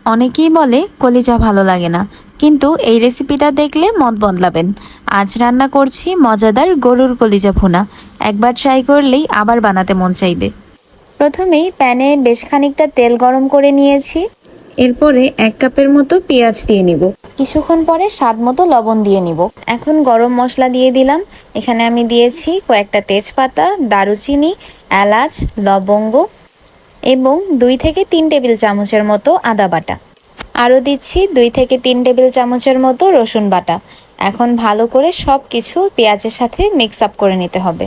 অনেকেই বলে কলিজা ভালো লাগে না, কিন্তু এই রেসিপিটা দেখলে মত বদলাবেন। আজ রান্না করছি মজাদার গরুর কলিজা ভুনা। একবার ট্রাই করলেই আবার বানাতে মন চাইবে। প্রথমেই প্যানে বেশ খানিকটা তেল গরম করে নিয়েছি। এরপরে 1 কাপের মতো পেঁয়াজ দিয়ে নিব। কিছুক্ষণ পরে স্বাদ মতো লবণ দিয়ে নিব। এখন গরম মশলা দিয়ে দিলাম। এখানে আমি দিয়েছি কয়েকটা তেজপাতা, দারুচিনি, এলাচ, লবঙ্গ এবং 2 থেকে 3 টেবিল চামচের মতো আদা বাটা। আরও দিচ্ছি 2 থেকে 3 টেবিল চামচের মতো রসুন বাটা। এখন ভালো করে সব কিছু পেঁয়াজের সাথে মিক্স আপ করে নিতে হবে।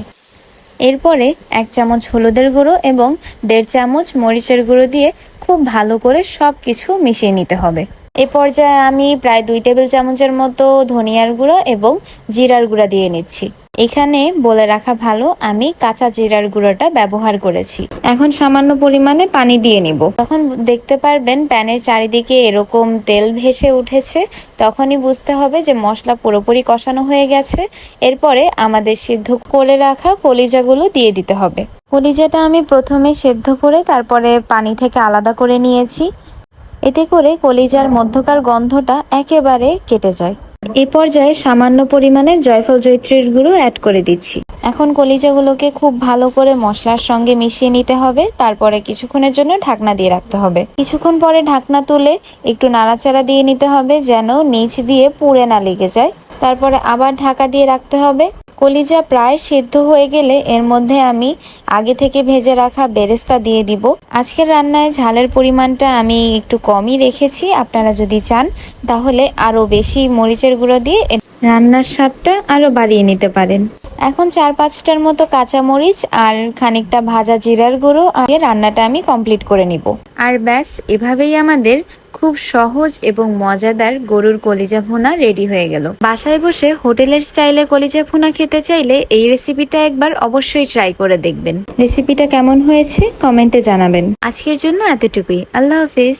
এরপরে 1 চামচ হলুদের গুঁড়ো এবং 1.5 চামচ মরিচের গুঁড়ো দিয়ে খুব ভালো করে সব কিছু মিশিয়ে নিতে হবে। এই পর্যায়ে আমি প্রায় 2 টেবিল চামচের মতো ধনিয়ার গুঁড়ো এবং জিরার গুঁড়া দিয়ে নিচ্ছি। এখানে বলে রাখা ভালো, আমি কাঁচা জিরার গুঁড়োটা ব্যবহার করেছি। এখন সামান্য পরিমাণে পানি দিয়ে নিব। তখন দেখতে পারবেন প্যানের চারিদিকে এরকম তেল ভেসে উঠেছে, তখনই বুঝতে হবে যে মশলা পুরোপুরি কষানো হয়ে গেছে। এরপরে আমাদের সিদ্ধ করে রাখা কলিজাগুলো দিয়ে দিতে হবে। কলিজাটা আমি প্রথমে সেদ্ধ করে তারপরে পানি থেকে আলাদা করে নিয়েছি। এতে করে কলিজার মধ্যকার গন্ধটা একেবারে কেটে যায়। এ পর্যায়ে সামান্য পরিমাণে জয়ফল জয়ত্রীর গুঁড়ো অ্যাড করে দিচ্ছি। এখন কলিজাগুলোকে খুব ভালো করে মশলার সঙ্গে মিশিয়ে নিতে হবে। তারপরে কিছুক্ষণের জন্য ঢাকনা দিয়ে রাখতে হবে। কিছুক্ষণ পরে ঢাকনা তুলে একটু নাড়াচাড়া দিয়ে নিতে হবে যেন নিচ দিয়ে পুড়ে না লেগে যায়। তারপরে আবার ঢাকা দিয়ে রাখতে হবে। কলিজা প্রায় সেদ্ধ হয়ে গেলে এর মধ্যে আমি আগে থেকে ভেজে রাখা বেরেস্তা দিয়ে দিব। আজকের রান্নায় ঝালের পরিমাণটা আমি একটু কমই রেখেছি। আপনারা যদি চান তাহলে আরও বেশি মরিচের গুঁড়ো দিয়ে রান্নার স্বাদটা আরও বাড়িয়ে নিতে পারেন। এখন 4-5টার মতো কাঁচা মরিচ আর খানিকটা ভাজা জিরার গুঁড়ো দিয়ে রান্নাটা আমি কমপ্লিট করে নিব। আর ব্যাস, এভাবেই আমাদের খুব সহজ এবং মজাদার গরুর কলিজা ভুনা রেডি হয়ে গেল। বাসায় বসে হোটেলের স্টাইলে কলিজা ভুনা খেতে চাইলে এই রেসিপিটা একবার অবশ্যই ট্রাই করে দেখবেন। রেসিপিটা কেমন হয়েছে কমেন্টে জানাবেন। আজকের জন্য এতটুকুই। আল্লাহ হাফিজ।